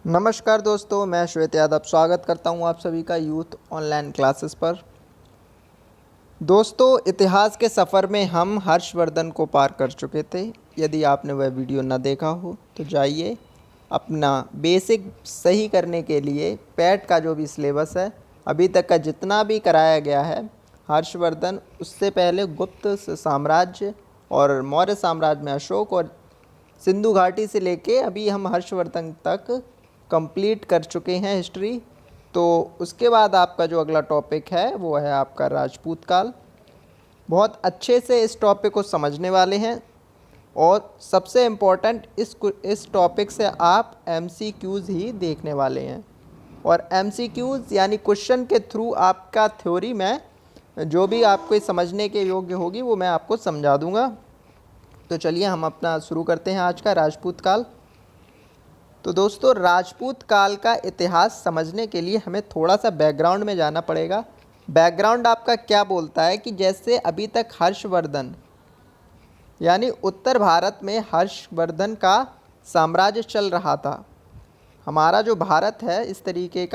नमस्कार दोस्तों, मैं श्वेत यादव स्वागत करता हूं आप सभी का यूथ ऑनलाइन क्लासेस पर। दोस्तों, इतिहास के सफ़र में हम हर्षवर्धन को पार कर चुके थे। यदि आपने वह वीडियो न देखा हो तो जाइए, अपना बेसिक सही करने के लिए पैट का जो भी सिलेबस है, अभी तक का जितना भी कराया गया है, हर्षवर्धन, उससे पहले गुप्त साम्राज्य और मौर्य साम्राज्य में अशोक और सिंधु घाटी से लेके अभी हम हर्षवर्धन तक कंप्लीट कर चुके हैं हिस्ट्री। तो उसके बाद आपका जो अगला टॉपिक है वो है आपका राजपूत काल। बहुत अच्छे से इस टॉपिक को समझने वाले हैं और सबसे इम्पोर्टेंट इस टॉपिक से आप एमसीक्यूज़ ही देखने वाले हैं। और एमसीक्यूज़ यानी क्वेश्चन के थ्रू आपका थ्योरी में जो भी आपको समझने के योग्य होगी वो मैं आपको समझा दूंगा। तो चलिए हम अपना शुरू करते हैं आज का राजपूत काल। तो दोस्तों, राजपूत काल का इतिहास समझने के लिए हमें थोड़ा सा बैकग्राउंड में जाना पड़ेगा। बैकग्राउंड आपका क्या बोलता है कि जैसे अभी तक हर्षवर्धन यानी उत्तर भारत में हर्षवर्धन का साम्राज्य चल रहा था। हमारा जो भारत है इस तरीके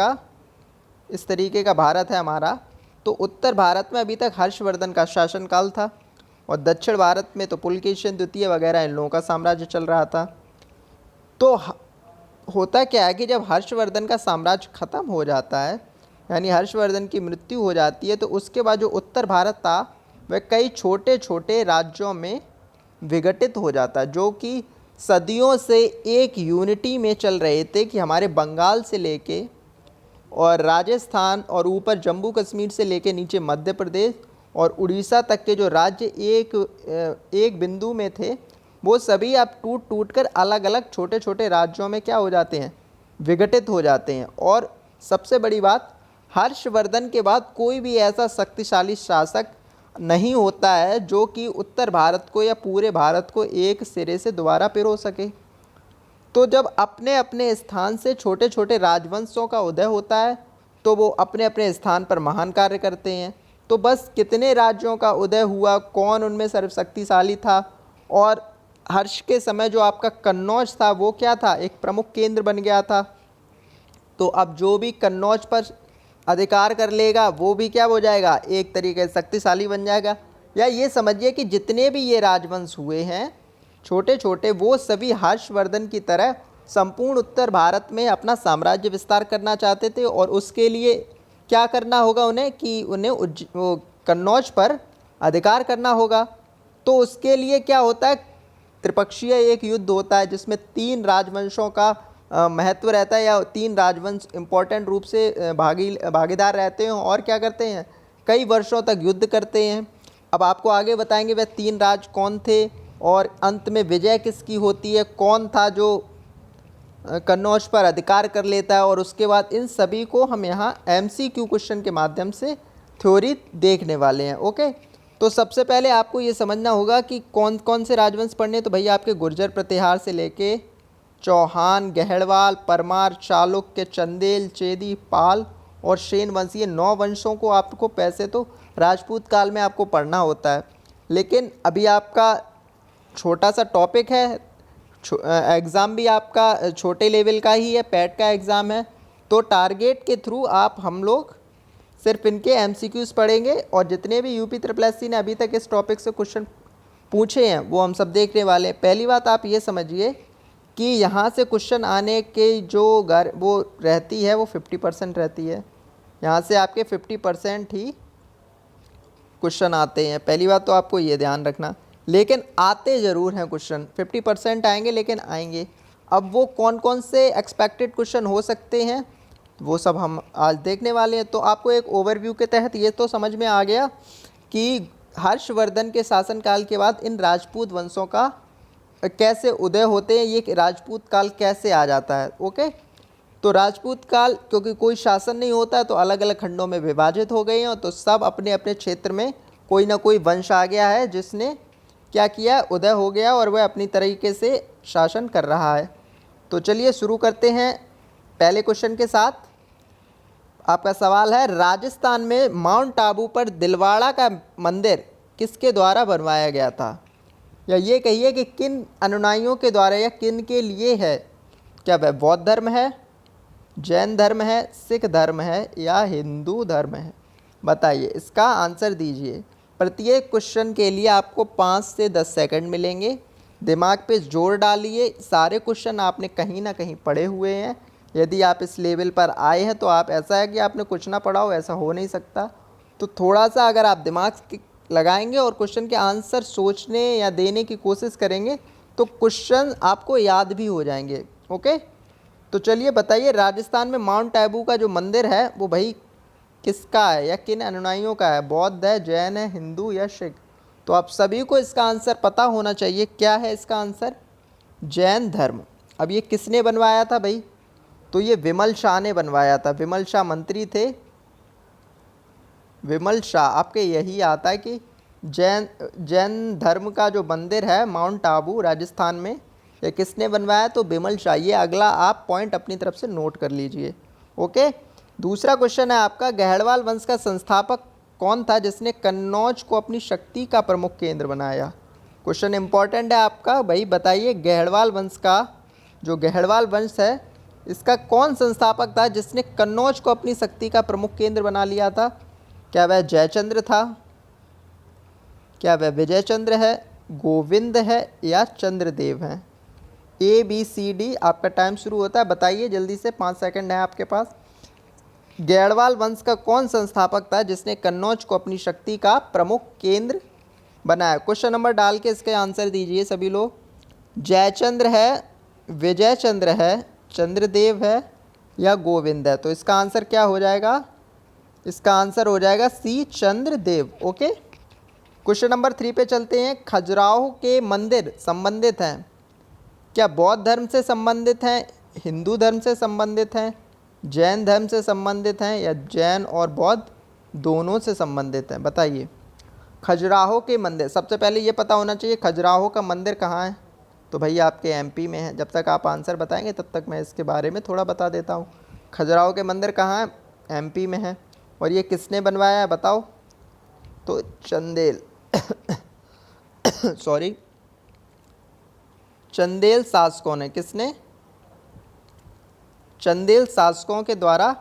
का भारत है हमारा। तो उत्तर भारत में अभी तक हर्षवर्धन का शासनकाल था और दक्षिण भारत में तो पुलकेशिन द्वितीय वगैरह इन लोगों का साम्राज्य चल रहा था। तो होता क्या है कि जब हर्षवर्धन का साम्राज्य ख़त्म हो जाता है, यानी हर्षवर्धन की मृत्यु हो जाती है, तो उसके बाद जो उत्तर भारत था वह कई छोटे छोटे राज्यों में विघटित हो जाता है, जो कि सदियों से एक यूनिटी में चल रहे थे कि हमारे बंगाल से लेके और राजस्थान और ऊपर जम्मू कश्मीर से लेके नीचे मध्य प्रदेश और उड़ीसा तक के जो राज्य एक बिंदु में थे, वो सभी अब टूट टूट कर अलग अलग छोटे छोटे राज्यों में क्या हो जाते हैं, विघटित हो जाते हैं। और सबसे बड़ी बात, हर्षवर्धन के बाद कोई भी ऐसा शक्तिशाली शासक नहीं होता है जो कि उत्तर भारत को या पूरे भारत को एक सिरे से दोबारा पिरो सके। तो जब अपने अपने स्थान से छोटे छोटे राजवंशों का उदय होता है तो वो अपने अपने स्थान पर महान कार्य करते हैं। तो बस कितने राज्यों का उदय हुआ, कौन उनमें सर्वशक्तिशाली था, और हर्ष के समय जो आपका कन्नौज था वो क्या था, एक प्रमुख केंद्र बन गया था। तो अब जो भी कन्नौज पर अधिकार कर लेगा वो भी क्या हो जाएगा, एक तरीके से शक्तिशाली बन जाएगा। या ये समझिए कि जितने भी ये राजवंश हुए हैं छोटे छोटे, वो सभी हर्षवर्धन की तरह संपूर्ण उत्तर भारत में अपना साम्राज्य विस्तार करना चाहते थे। और उसके लिए क्या करना होगा उन्हें कि उन्हें कन्नौज पर अधिकार करना होगा। तो उसके लिए क्या होता है, त्रिपक्षीय एक युद्ध होता है जिसमें तीन राजवंशों का महत्व रहता है, या तीन राजवंश इम्पोर्टेंट रूप से भागीदार रहते हैं और क्या करते हैं, कई वर्षों तक युद्ध करते हैं। अब आपको आगे बताएंगे वह तीन राज कौन थे और अंत में विजय किसकी होती है, कौन था जो कन्नौज पर अधिकार कर लेता है। और उसके बाद इन सभी को हम यहाँ एमसीक्यू क्वेश्चन के माध्यम से थ्योरी देखने वाले हैं। ओके, तो सबसे पहले आपको ये समझना होगा कि कौन कौन से राजवंश पढ़ने। तो भैया आपके गुर्जर प्रतिहार से लेके चौहान, गहड़वाल, परमार, चालुक्य, चंदेल, चेदी, पाल और सेन वंशीय 9 वंशों को आपको पैसे तो राजपूत काल में आपको पढ़ना होता है। लेकिन अभी आपका छोटा सा टॉपिक है, एग्ज़ाम भी आपका छोटे लेवल का ही है, पैट का एग्ज़ाम है। तो टारगेट के थ्रू हम लोग सिर्फ इनके एमसीक्यूज़ पढ़ेंगे और जितने भी यूपी SSS ने अभी तक इस टॉपिक से क्वेश्चन पूछे हैं वो हम सब देखने वाले हैं। पहली बात आप ये समझिए कि यहाँ से क्वेश्चन आने के जो वो रहती है वो 50% रहती है। यहाँ से आपके 50% ही क्वेश्चन आते हैं। पहली बात तो आपको ये ध्यान रखना, लेकिन आते ज़रूर हैं क्वेश्चन, 50% आएंगे लेकिन आएंगे। अब वो कौन कौन से एक्सपेक्टेड क्वेश्चन हो सकते हैं वो सब हम आज देखने वाले हैं। तो आपको एक ओवरव्यू के तहत ये तो समझ में आ गया कि हर्षवर्धन के शासनकाल के बाद इन राजपूत वंशों का कैसे उदय होते हैं, ये राजपूत काल कैसे आ जाता है। ओके, तो राजपूत काल क्योंकि कोई शासन नहीं होता तो अलग अलग खंडों में विभाजित हो गए हैं। तो सब अपने अपने क्षेत्र में कोई ना कोई वंश आ गया है जिसने क्या किया, उदय हो गया और वह अपनी तरीके से शासन कर रहा है। तो चलिए शुरू करते हैं पहले क्वेश्चन के साथ। आपका सवाल है, राजस्थान में माउंट आबू पर दिलवाड़ा का मंदिर किसके द्वारा बनवाया गया था, या ये कहिए कि किन अनुयायियों के द्वारा या किन के लिए है। क्या वह बौद्ध धर्म है, जैन धर्म है, सिख धर्म है या हिंदू धर्म है? बताइए, इसका आंसर दीजिए। प्रत्येक क्वेश्चन के लिए आपको 5 से 10 सेकंड मिलेंगे। दिमाग पे जोर डालिए, सारे क्वेश्चन आपने कहीं ना कहीं पढ़े हुए हैं। यदि आप इस लेवल पर आए हैं तो आप, ऐसा है कि आपने कुछ ना पढ़ा हो, ऐसा हो नहीं सकता। तो थोड़ा सा अगर आप दिमाग लगाएंगे और क्वेश्चन के आंसर सोचने या देने की कोशिश करेंगे तो क्वेश्चन आपको याद भी हो जाएंगे। ओके, तो चलिए बताइए, राजस्थान में माउंट आबू का जो मंदिर है वो भाई किसका है या किन अनुयायियों का है? बौद्ध है, जैन है, हिंदू या सिख? तो आप सभी को इसका आंसर पता होना चाहिए। क्या है इसका आंसर? जैन धर्म। अब ये किसने बनवाया था भाई? तो ये विमल शाह ने बनवाया था। विमल शाह मंत्री थे। विमल शाह, आपके यही आता है कि जैन धर्म का जो मंदिर है माउंट आबू राजस्थान में, ये किसने बनवाया? तो विमल शाह। ये अगला आप पॉइंट अपनी तरफ से नोट कर लीजिए। ओके, दूसरा क्वेश्चन है आपका, गहड़वाल वंश का संस्थापक कौन था जिसने कन्नौज को अपनी शक्ति का प्रमुख केंद्र बनाया? क्वेश्चन इंपॉर्टेंट है आपका भाई। बताइए, गहड़वाल वंश का, जो गहड़वाल वंश है, इसका कौन संस्थापक था जिसने कन्नौज को अपनी शक्ति का प्रमुख केंद्र बना लिया था? क्या वह जयचंद्र था? क्या वह विजय चंद्र है, गोविंद है या चंद्रदेव है? ABCD। आपका टाइम शुरू होता है, बताइए जल्दी से, 5 सेकंड है आपके पास। गैड़वाल वंश का कौन संस्थापक था जिसने कन्नौज को अपनी शक्ति का प्रमुख केंद्र बनाया? क्वेश्चन नंबर डाल के इसके आंसर दीजिए सभी लोग। जयचंद्र है, विजय चंद्र है, चंद्रदेव है या गोविंद है? तो इसका आंसर क्या हो जाएगा? इसका आंसर हो जाएगा C, Chandradev. Okay, question number 3 पे चलते हैं। खजुराहो के मंदिर संबंधित हैं, क्या बौद्ध धर्म से संबंधित हैं, हिंदू धर्म से संबंधित हैं, जैन धर्म से संबंधित हैं या जैन और बौद्ध दोनों से संबंधित हैं? बताइए। खजुराहो के मंदिर, सबसे पहले ये पता होना चाहिए खजुराहो का मंदिर कहाँ है। तो भैया आपके MP में है। जब तक आप आंसर बताएंगे तब तक मैं इसके बारे में थोड़ा बता देता हूँ। खजुराहो के मंदिर कहाँ है? MP में है। और ये किसने बनवाया है बताओ? तो चंदेल सॉरी, चंदेल शासकों ने। किसने? चंदेल शासकों के द्वारा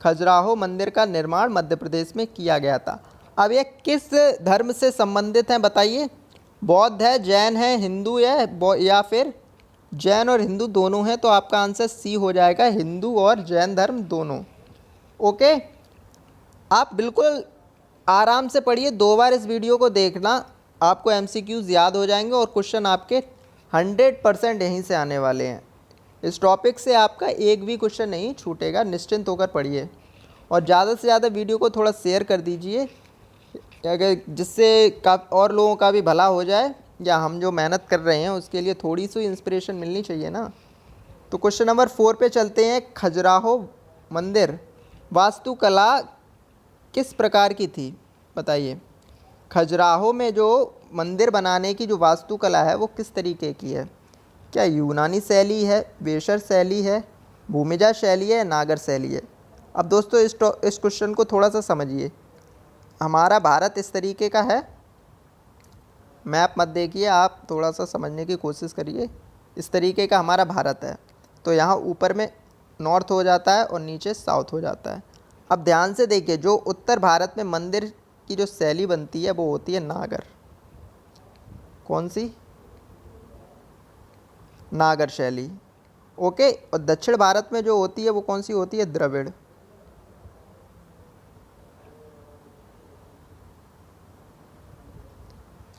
खजुराहो मंदिर का निर्माण मध्य प्रदेश में किया गया था। अब ये किस धर्म से संबंधित हैं बताइए? बौद्ध है, जैन है, हिंदू है या फिर जैन और हिंदू दोनों हैं? तो आपका आंसर C हो जाएगा, हिंदू और जैन धर्म दोनों। ओके, आप बिल्कुल आराम से पढ़िए, 2 बार इस वीडियो को देखना, आपको MCQs याद हो जाएंगे और क्वेश्चन आपके 100% यहीं से आने वाले हैं। इस टॉपिक से आपका एक भी क्वेश्चन नहीं छूटेगा, निश्चिंत होकर पढ़िए। और ज़्यादा से ज़्यादा वीडियो को थोड़ा शेयर कर दीजिए, अगर जिससे और लोगों का भी भला हो जाए, या हम जो मेहनत कर रहे हैं उसके लिए थोड़ी सी इंस्पिरेशन मिलनी चाहिए ना। तो क्वेश्चन नंबर 4 पे चलते हैं। खजुराहो मंदिर वास्तुकला किस प्रकार की थी? बताइए। खजुराहो में जो मंदिर बनाने की जो वास्तुकला है वो किस तरीके की है? क्या यूनानी शैली है, वेशर शैली है, भूमिजा शैली है, नागर शैली है? अब दोस्तों इस क्वेश्चन को थोड़ा सा समझिए। हमारा भारत इस तरीके का है, मैप मत देखिए, आप थोड़ा सा समझने की कोशिश करिए। इस तरीके का हमारा भारत है। तो यहाँ ऊपर में नॉर्थ हो जाता है और नीचे साउथ हो जाता है। अब ध्यान से देखिए, जो उत्तर भारत में मंदिर की जो शैली बनती है वो होती है नागर। कौन सी? नागर शैली। ओके, और दक्षिण भारत में जो होती है वो कौन सी होती है? द्रविड़।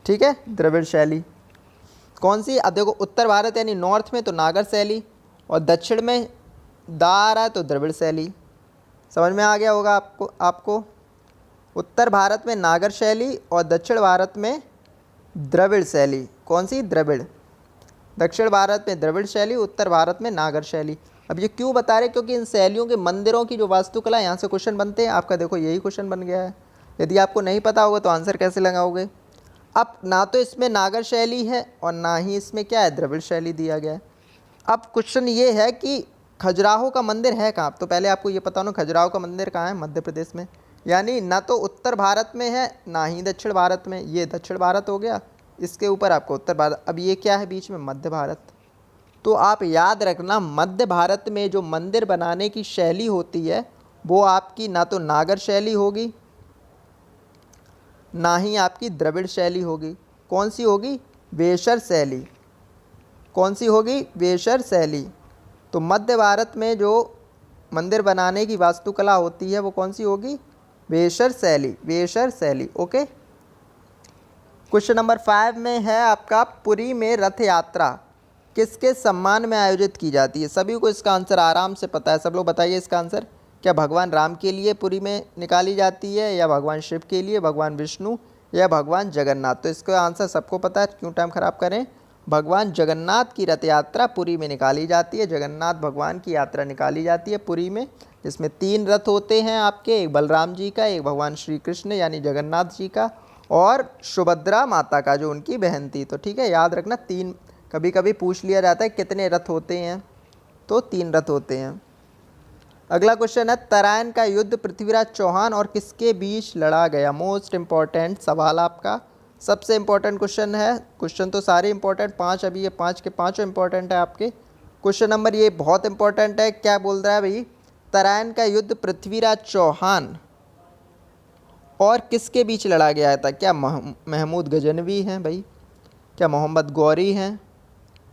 ठीक है, द्रविड़ शैली। कौन सी? अब देखो, उत्तर भारत यानी नॉर्थ में तो नागर शैली, और दक्षिण में दा आ रहा है तो द्रविड़ शैली। समझ में आ गया होगा आपको। उत्तर भारत में नागर शैली और दक्षिण भारत में द्रविड़ शैली। कौन सी? द्रविड़। दक्षिण भारत में द्रविड़ शैली, उत्तर भारत में नागर शैली। अब ये क्यों बता रहे? क्योंकि इन शैलियों के मंदिरों की जो वास्तुकला, यहाँ से क्वेश्चन बनते हैं। आपका देखो यही क्वेश्चन बन गया है। यदि आपको नहीं पता होगा तो आंसर कैसे लगाओगे? अब ना तो इसमें नागर शैली है और ना ही इसमें क्या है? द्रविड़ शैली दिया गया है। अब क्वेश्चन ये है कि खजुराहो का मंदिर है कहाँ? तो पहले आपको ये पता होना खजुराहो का मंदिर कहाँ है? मध्य प्रदेश में। यानी ना तो उत्तर भारत में है ना ही दक्षिण भारत में। ये दक्षिण भारत हो गया, इसके ऊपर आपको उत्तर भारत। अब ये क्या है बीच में? मध्य भारत। तो आप याद रखना मध्य भारत में जो मंदिर बनाने की शैली होती है वो आपकी ना तो नागर शैली होगी ना ही आपकी द्रविड़ शैली होगी। कौन सी होगी? वेशर शैली। कौन सी होगी? वेशर शैली। तो मध्य भारत में जो मंदिर बनाने की वास्तुकला होती है वो कौन सी होगी? वेशर शैली। वेशर शैली। ओके। क्वेश्चन नंबर 5 में है आपका, पुरी में रथ यात्रा किसके सम्मान में आयोजित की जाती है? सभी को इसका आंसर आराम से पता है, सब लोग बताइए इसका आंसर। क्या भगवान राम के लिए पुरी में निकाली जाती है, या भगवान शिव के लिए, भगवान विष्णु, या भगवान जगन्नाथ? तो इसका आंसर सबको पता है, क्यों टाइम खराब करें। भगवान जगन्नाथ की रथ यात्रा पुरी में निकाली जाती है। जगन्नाथ भगवान की यात्रा निकाली जाती है पुरी में, जिसमें 3 रथ होते हैं आपके, एक बलराम जी का, एक भगवान श्री कृष्ण यानी जगन्नाथ जी का, और सुभद्रा माता का जो उनकी बहन थी। तो ठीक है, याद रखना 3। कभी कभी पूछ लिया जाता है कितने रथ होते हैं, तो 3 रथ होते हैं। अगला क्वेश्चन है, तराइन का युद्ध पृथ्वीराज चौहान और किसके बीच लड़ा गया? मोस्ट इंपॉर्टेंट सवाल आपका, सबसे इंपॉर्टेंट क्वेश्चन है। क्वेश्चन तो सारे इंपॉर्टेंट, 5 अभी ये 5 के 5 इंपॉर्टेंट है आपके। क्वेश्चन नंबर ये बहुत इंपॉर्टेंट है। क्या बोल रहा है भाई? तराइन का युद्ध पृथ्वीराज चौहान और किसके बीच लड़ा गया था? क्या महमूद गजनवी हैं भाई, क्या मोहम्मद गौरी हैं,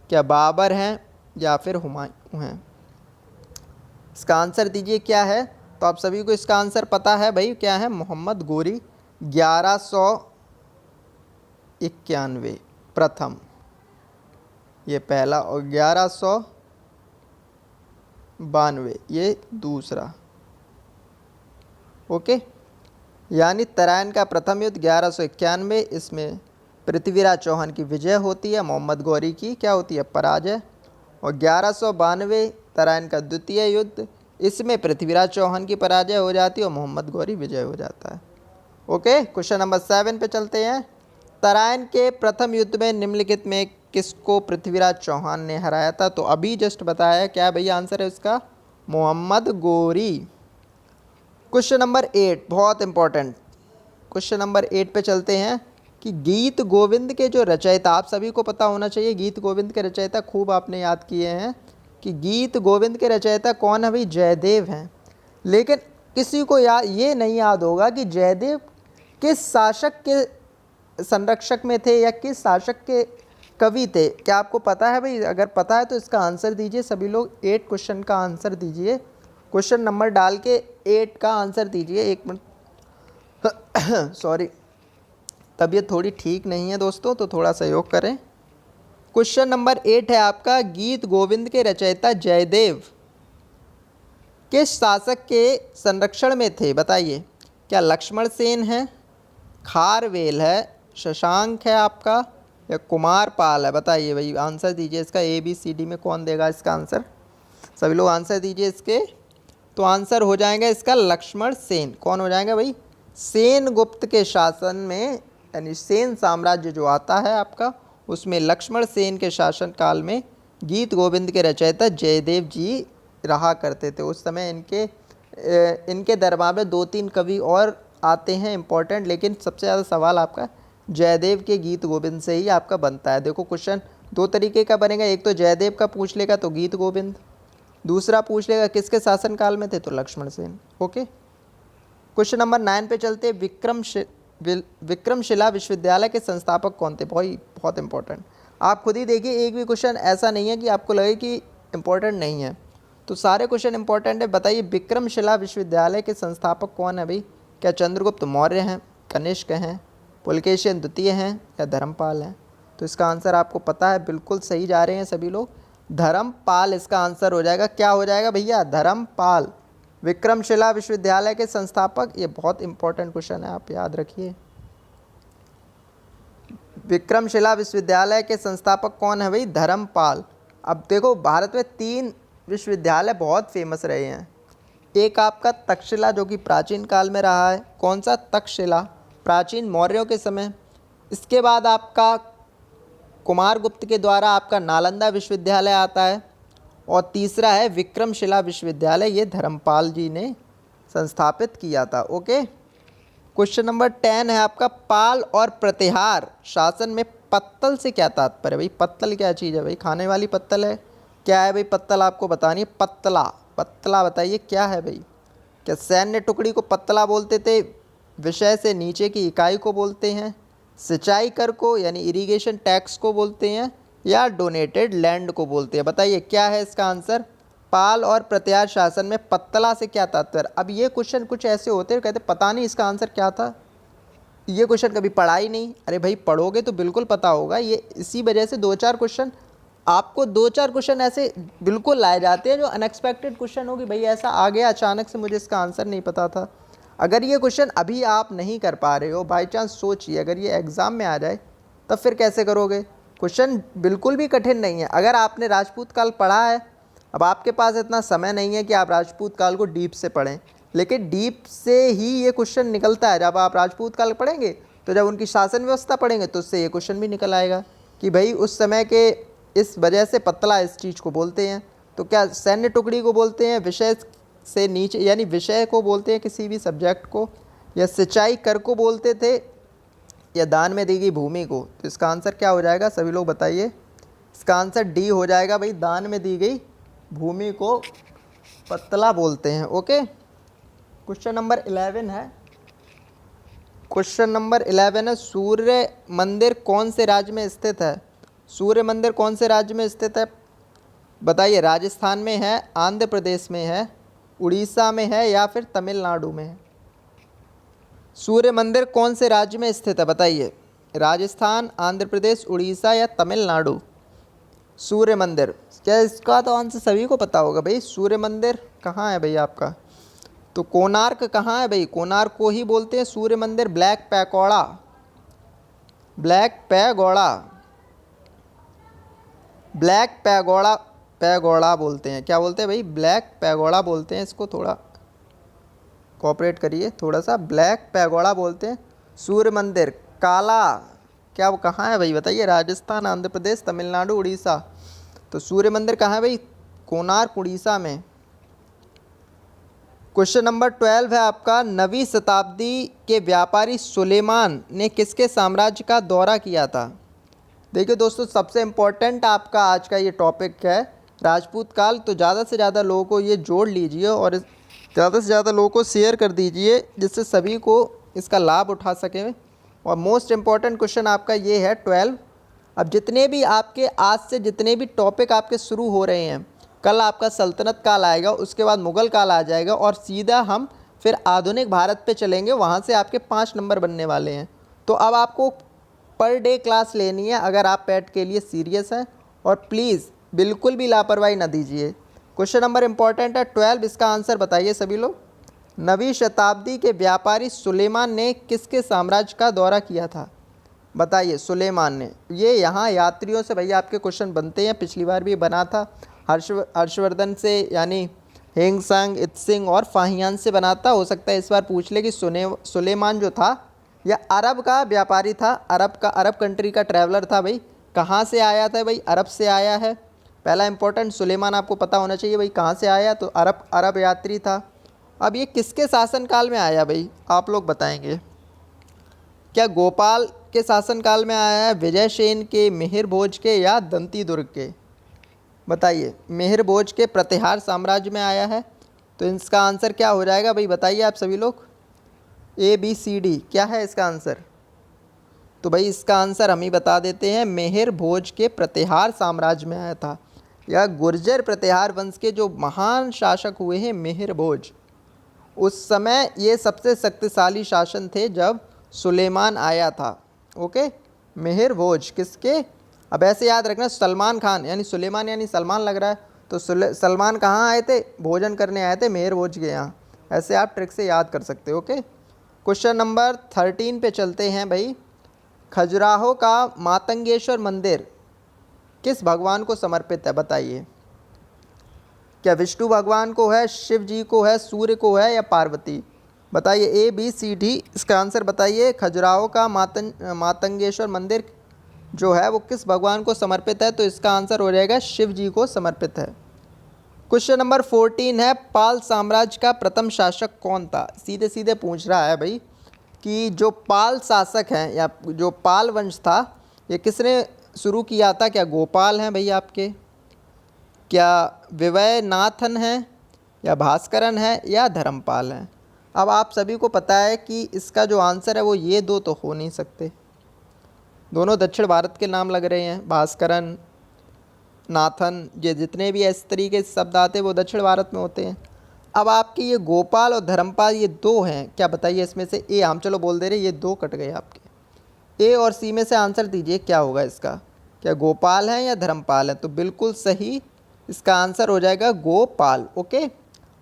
क्या बाबर हैं, या फिर हुमायूं हैं? इसका आंसर दीजिए क्या है। तो आप सभी को इसका आंसर पता है भाई, क्या है? मोहम्मद गौरी। 1191 प्रथम, ये पहला, और 1192 ये दूसरा। ओके, यानी तराइन का प्रथम युद्ध 1191, इसमें पृथ्वीराज चौहान की विजय होती है, मोहम्मद गौरी की क्या होती है? पराजय। और 1192 तराइन का द्वितीय युद्ध, इसमें पृथ्वीराज चौहान की पराजय हो जाती है और मोहम्मद गौरी विजय हो जाता है। ओके, क्वेश्चन नंबर 7 पे चलते हैं। तराइन के प्रथम युद्ध में निम्नलिखित में किसको पृथ्वीराज चौहान ने हराया था? तो अभी जस्ट बताया, क्या भैया आंसर है इसका? मोहम्मद गौरी। क्वेश्चन नंबर 8 बहुत इंपॉर्टेंट। क्वेश्चन नंबर 8 पे चलते हैं कि गीत गोविंद के जो रचयिता, आप सभी को पता होना चाहिए गीत गोविंद के रचयिता, खूब आपने याद किए हैं कि गीत गोविंद के रचयिता कौन है भाई? जयदेव हैं। लेकिन किसी को ये नहीं याद होगा कि जयदेव किस शासक के संरक्षक में थे या किस शासक के कवि थे। क्या आपको पता है भाई? अगर पता है तो इसका आंसर दीजिए सभी लोग। 8 क्वेश्चन का आंसर दीजिए, क्वेश्चन नंबर डाल के 8 का आंसर दीजिए। 1 मिनट सॉरी, तबीयत थोड़ी ठीक नहीं है दोस्तों, तो थोड़ा सहयोग करें। क्वेश्चन नंबर 8 है आपका, गीत गोविंद के रचयिता जयदेव किस शासक के संरक्षण में थे? बताइए। क्या लक्ष्मण सेन है, खारवेल है, शशांक है आपका, या कुमारपाल है? बताइए भाई, आंसर दीजिए इसका। ABCD में कौन देगा इसका आंसर? सभी लोग आंसर दीजिए इसके। तो आंसर हो जाएगा इसका लक्ष्मण सेन। कौन हो जाएगा भाई? सेन गुप्त के शासन में, यानी सेन साम्राज्य जो आता है आपका, उसमें लक्ष्मण सेन के शासन काल में गीत गोविंद के रचयिता जयदेव जी रहा करते थे। उस समय इनके दरबार में 2-3 कवि और आते हैं इंपॉर्टेंट, लेकिन सबसे ज़्यादा सवाल आपका जयदेव के गीत गोविंद से ही आपका बनता है। देखो क्वेश्चन 2 तरीके का बनेगा, एक तो जयदेव का पूछ लेगा तो गीत गोविंद, दूसरा पूछ लेगा किसके शासन काल में थे, तो Lakshman Sen. Okay, question number 9 पे चलते। विक्रमशिला विश्वविद्यालय के संस्थापक कौन थे? बहुत इंपॉर्टेंट। आप खुद ही देखिए, एक भी क्वेश्चन ऐसा नहीं है कि आपको लगे कि इंपॉर्टेंट नहीं है, तो सारे क्वेश्चन इंपॉर्टेंट है। बताइए विक्रमशिला विश्वविद्यालय के संस्थापक कौन है भाई? क्या चंद्रगुप्त मौर्य हैं, कनिष्क हैं, पुलकेशिन द्वितीय हैं, या धर्मपाल हैं? तो इसका आंसर आपको पता है, बिल्कुल सही जा रहे हैं सभी लोग। धर्मपाल इसका आंसर हो जाएगा। क्या हो जाएगा भैया? धर्मपाल, विक्रमशिला विश्वविद्यालय के संस्थापक। ये बहुत इंपॉर्टेंट क्वेश्चन है, आप याद रखिए। विक्रमशिला विश्वविद्यालय के संस्थापक कौन है भाई? धर्मपाल। अब देखो, भारत में 3 विश्वविद्यालय बहुत फेमस रहे हैं। एक आपका तक्षशिला जो कि प्राचीन काल में रहा है। कौन सा? तक्षशिला, प्राचीन मौर्यों के समय। इसके बाद आपका कुमारगुप्त के द्वारा आपका नालंदा विश्वविद्यालय आता है, और तीसरा है विक्रमशिला विश्वविद्यालय, ये धर्मपाल जी ने संस्थापित किया था। ओके, क्वेश्चन नंबर 10 है आपका, पाल और प्रतिहार शासन में पत्तल से क्या तात्पर्य? भाई पत्तल क्या चीज़ है भाई? खाने वाली पत्तल है, क्या है भाई पत्तल, आपको बतानी है। पत्तला, पत्तला बताइए क्या है भाई। क्या सैन्य टुकड़ी को पत्तला बोलते थे? विषय से नीचे की इकाई को बोलते हैं। सिंचाई कर को यानी इरिगेशन टैक्स को बोलते हैं, या डोनेटेड लैंड को बोलते हैं। बताइए क्या है इसका आंसर। पाल और प्रत्यार शासन में पत्तला से क्या तात्पर्य। अब ये क्वेश्चन कुछ ऐसे होते हैं कहते पता नहीं इसका आंसर क्या था, ये क्वेश्चन कभी पढ़ा ही नहीं। अरे भाई पढ़ोगे तो बिल्कुल पता होगा। ये इसी वजह से दो चार क्वेश्चन ऐसे बिल्कुल लाए जाते हैं जो अनएक्सपेक्टेड क्वेश्चन होगी। भाई ऐसा आ गया अचानक से, मुझे इसका आंसर नहीं पता था। अगर ये क्वेश्चन अभी आप नहीं कर पा रहे हो, बाई चांस सोचिए अगर ये एग्ज़ाम में आ जाए तब फिर कैसे करोगे। क्वेश्चन बिल्कुल भी कठिन नहीं है। अगर आपने राजपूत काल पढ़ा है, अब आपके पास इतना समय नहीं है कि आप राजपूत काल को डीप से पढ़ें, लेकिन डीप से ही ये क्वेश्चन निकलता है। जब आप राजपूत काल पढ़ेंगे तो जब उनकी शासन व्यवस्था पढ़ेंगे तो उससे ये क्वेश्चन भी निकल आएगा कि भाई उस समय के इस वजह से पत्तला इस चीज़ को बोलते हैं। तो क्या सैन्य टुकड़ी को बोलते हैं विषय से नीचे, यानी विषय को बोलते हैं किसी भी सब्जेक्ट को, या सिंचाई कर को बोलते थे, या दान में दी गई भूमि को। तो इसका आंसर क्या हो जाएगा सभी लोग बताइए। इसका आंसर डी हो जाएगा भाई, दान में दी गई भूमि को पत्तला बोलते हैं। ओके, क्वेश्चन नंबर 11 है। क्वेश्चन नंबर 11 है, सूर्य मंदिर कौन से राज्य में स्थित है। सूर्य मंदिर कौन से राज्य में स्थित है बताइए। राजस्थान में है, आंध्र प्रदेश में है, उड़ीसा में है, या फिर तमिलनाडु में है। सूर्य मंदिर कौन से राज्य में स्थित है बताइए। राजस्थान, आंध्र प्रदेश, उड़ीसा या तमिलनाडु। सूर्य मंदिर, क्या इसका तो आंसर सभी को पता होगा भाई। सूर्य मंदिर कहाँ है भाई आपका, तो कोणार्क कहाँ है भाई। कोणार्क को ही बोलते हैं सूर्य मंदिर। Black pagoda, black pagoda, black pagoda, pagoda बोलते हैं। क्या बोलते हैं भाई, ब्लैक पैगोडा बोलते हैं इसको। थोड़ा कोऑपरेट करिए थोड़ा सा, ब्लैक पैगोडा बोलते हैं। सूर्य मंदिर काला, क्या वो कहाँ है भाई बताइए। राजस्थान, आंध्र प्रदेश, तमिलनाडु, उड़ीसा। तो सूर्य मंदिर कहाँ है भाई, कोणार्क, उड़ीसा में। क्वेश्चन नंबर 12 है आपका, 9वीं शताब्दी के व्यापारी सुलेमान ने किसके साम्राज्य का दौरा किया था। देखिए दोस्तों, सबसे इम्पोर्टेंट आपका आज का ये टॉपिक है राजपूत काल। तो ज़्यादा से ज़्यादा लोगों को ये जोड़ लीजिए और ज़्यादा से ज़्यादा लोगों को शेयर कर दीजिए, जिससे सभी को इसका लाभ उठा सकें। और मोस्ट इम्पॉर्टेंट क्वेश्चन आपका ये है 12। अब जितने भी आपके आज से जितने भी टॉपिक आपके शुरू हो रहे हैं, कल आपका सल्तनत काल आएगा, उसके बाद मुग़ल काल आ जाएगा, और सीधा हम फिर आधुनिक भारत पे चलेंगे। वहाँ से आपके 5 नंबर बनने वाले हैं। तो अब आपको पर डे क्लास लेनी है अगर आप पैट के लिए सीरियस हैं, और प्लीज़ बिल्कुल भी लापरवाही ना दीजिए। क्वेश्चन नंबर इंपॉर्टेंट है 12, इसका आंसर बताइए सभी लोग। 9वीं शताब्दी के व्यापारी सुलेमान ने किसके साम्राज्य का दौरा किया था बताइए। सुलेमान ने, ये यहाँ यात्रियों से भैया आपके क्वेश्चन बनते हैं, पिछली बार भी बना था। हर्षवर्धन से यानी हेंगसंग, इत्सिंग और फाहियान से बनाता। हो सकता है इस बार पूछ ले कि सुलेमान जो था यह अरब का व्यापारी था, अरब कंट्री का ट्रैवलर था भाई। कहाँ से आया था भाई, अरब से आया है। पहला इंपॉर्टेंट, सुलेमान आपको पता होना चाहिए भाई कहाँ से आया, तो अरब यात्री था। अब ये किसके शासनकाल में आया भाई, आप लोग बताएंगे। क्या गोपाल के शासनकाल में आया है, विजयसेन के, मिहिर भोज के, या दंती दुर्ग के बताइए। मिहिर भोज के प्रतिहार साम्राज्य में आया है। तो इसका आंसर क्या हो जाएगा भाई बताइए आप सभी लोग। ABCD क्या है इसका आंसर। तो भाई इसका आंसर हम ही बता देते हैं, मिहिर भोज के प्रतिहार साम्राज्य में आया था। या गुर्जर प्रतिहार वंश के जो महान शासक हुए हैं मिहिर भोज, उस समय ये सबसे शक्तिशाली शासन थे जब सुलेमान आया था। ओके, मिहिर भोज किसके, अब ऐसे याद रखना, सलमान खान यानी सुलेमान यानी सलमान लग रहा है, तो सलमान कहाँ आए थे, भोजन करने आए थे मिहिर भोज के यहाँ। ऐसे आप ट्रिक से याद कर सकते हो। ओके, क्वेश्चन नंबर 13 पे चलते हैं भाई। खजुराहो का मातंगेश्वर मंदिर किस भगवान को समर्पित है बताइए। क्या विष्णु भगवान को है, शिव जी को है, सूर्य को है, या पार्वती बताइए। ABCD इसका आंसर बताइए। खजुराहो का मातंगेश्वर मंदिर जो है वो किस भगवान को समर्पित है, तो इसका आंसर हो जाएगा शिव जी को समर्पित है। क्वेश्चन नंबर 14 है, पाल साम्राज्य का प्रथम शासक कौन था। सीधे सीधे पूछ रहा है भाई कि जो पाल शासक हैं या जो पाल वंश था, ये किसने शुरू किया था। क्या गोपाल हैं भाई आपके, क्या विवयनाथन है या भास्करन है या धर्मपाल है। अब आप सभी को पता है कि इसका जो आंसर है वो ये दो तो हो नहीं सकते, दोनों दक्षिण भारत के नाम लग रहे हैं। भास्करन, नाथन, ये जितने भी इस तरीके से शब्द आते हैं वो दक्षिण भारत में होते हैं। अब आपके ये गोपाल और धर्मपाल ये दो हैं, क्या बताइए इसमें से ए, हम चलो बोल दे रहे ये दो कट गए आपके। ए और सी में से आंसर दीजिए क्या होगा इसका, क्या गोपाल है या धर्मपाल है। तो बिल्कुल सही इसका आंसर हो जाएगा गोपाल। ओके,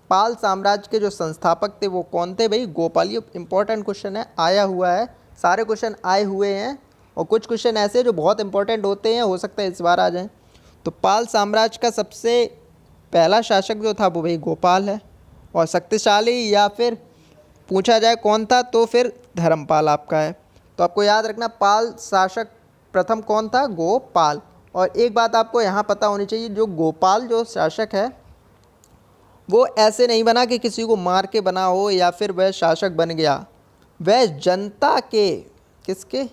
पाल साम्राज्य के जो संस्थापक थे वो कौन थे भाई, गोपाल। ये इंपॉर्टेंट क्वेश्चन है, आया हुआ है, सारे क्वेश्चन आए हुए हैं और कुछ क्वेश्चन ऐसे जो बहुत इंपॉर्टेंट होते हैं, हो सकता है इस बार आ जाएं। तो पाल साम्राज्य का सबसे पहला शासक जो था वो भाई गोपाल है, और शक्तिशाली या फिर पूछा जाए कौन था तो फिर धर्मपाल आपका है। तो आपको याद रखना पाल शासक प्रथम कौन था, गोपाल। और एक बात आपको यहाँ पता होनी चाहिए, जो गोपाल जो शासक है वो ऐसे नहीं बना कि किसी को मार के बना हो या फिर वह शासक बन गया, वह जनता के, किसके,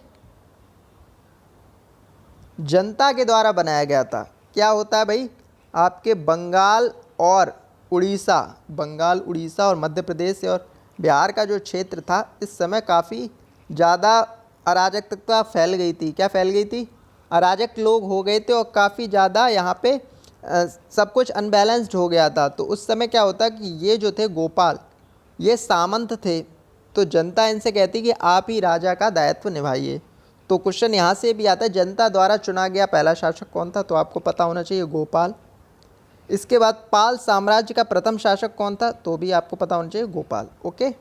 जनता के द्वारा बनाया गया था। क्या होता है भाई, आपके बंगाल और उड़ीसा और मध्य प्रदेश और बिहार का जो क्षेत्र था इस समय काफ़ी ज़्यादा अराजकता फैल गई थी। क्या फैल गई थी, अराजक लोग हो गए थे और काफ़ी ज़्यादा यहाँ पे सब कुछ अनबैलेंस्ड हो गया था। तो उस समय क्या होता कि ये जो थे गोपाल, ये सामंत थे, तो जनता इनसे कहती कि आप ही राजा का दायित्व निभाइए। तो क्वेश्चन यहाँ से भी आता है, जनता द्वारा चुना गया पहला शासक कौन था, तो आपको पता होना चाहिए गोपाल। इसके बाद पाल साम्राज्य का प्रथम शासक कौन था, तो भी आपको पता होना चाहिए गोपाल। ओके,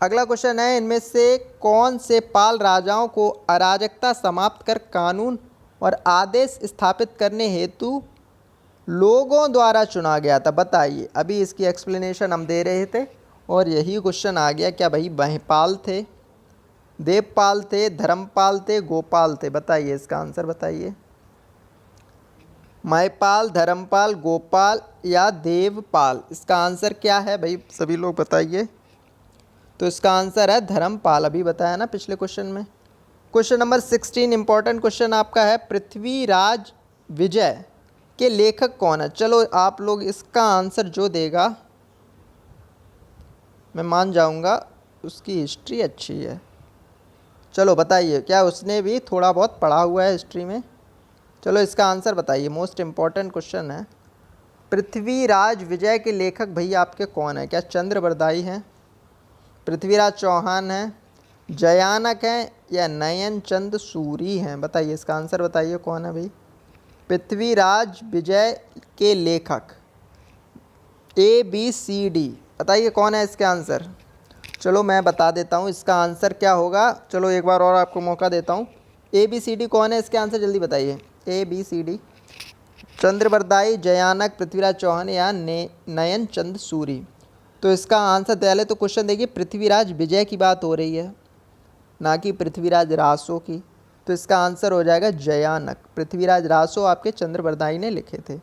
अगला क्वेश्चन है, इनमें से कौन से पाल राजाओं को अराजकता समाप्त कर कानून और आदेश स्थापित करने हेतु लोगों द्वारा चुना गया था, बताइए। अभी इसकी एक्सप्लेनेशन हम दे रहे थे और यही क्वेश्चन आ गया। क्या भाई महिपाल थे, देवपाल थे, धर्मपाल थे, गोपाल थे, बताइए इसका आंसर बताइए। महिपाल, धर्मपाल, गोपाल या देवपाल, इसका आंसर क्या है भाई, सभी लोग बताइए। तो इसका आंसर है धर्मपाल, अभी बताया ना पिछले क्वेश्चन में। क्वेश्चन नंबर 16 इंपॉर्टेंट क्वेश्चन आपका है, पृथ्वीराज विजय के लेखक कौन है। चलो आप लोग इसका आंसर जो देगा मैं मान जाऊंगा उसकी हिस्ट्री अच्छी है। चलो बताइए, क्या उसने भी थोड़ा बहुत पढ़ा हुआ है हिस्ट्री में। चलो इसका आंसर बताइए, मोस्ट इम्पॉर्टेंट क्वेश्चन है। पृथ्वीराज विजय के लेखक भैया आपके कौन है, क्या चंद्रबरदाई हैं, पृथ्वीराज चौहान हैं, जयानक हैं या नयन चंद सूरी हैं, बताइए इसका आंसर बताइए कौन है भाई। पृथ्वीराज विजय के लेखक ABCD, बताइए कौन है इसके आंसर। चलो मैं बता देता हूँ इसका आंसर क्या होगा, चलो एक बार और आपको मौका देता हूँ। ABCD कौन है इसके आंसर, जल्दी बताइए। ABCD चंद्रबरदाई, जयानक, पृथ्वीराज चौहान या नयन चंद सूरी। तो इसका आंसर पहले तो क्वेश्चन देखिए, पृथ्वीराज विजय की बात हो रही है ना कि पृथ्वीराज रासो की, तो इसका आंसर हो जाएगा जयानक। पृथ्वीराज रासो आपके चंद्रबरदाई ने लिखे थे।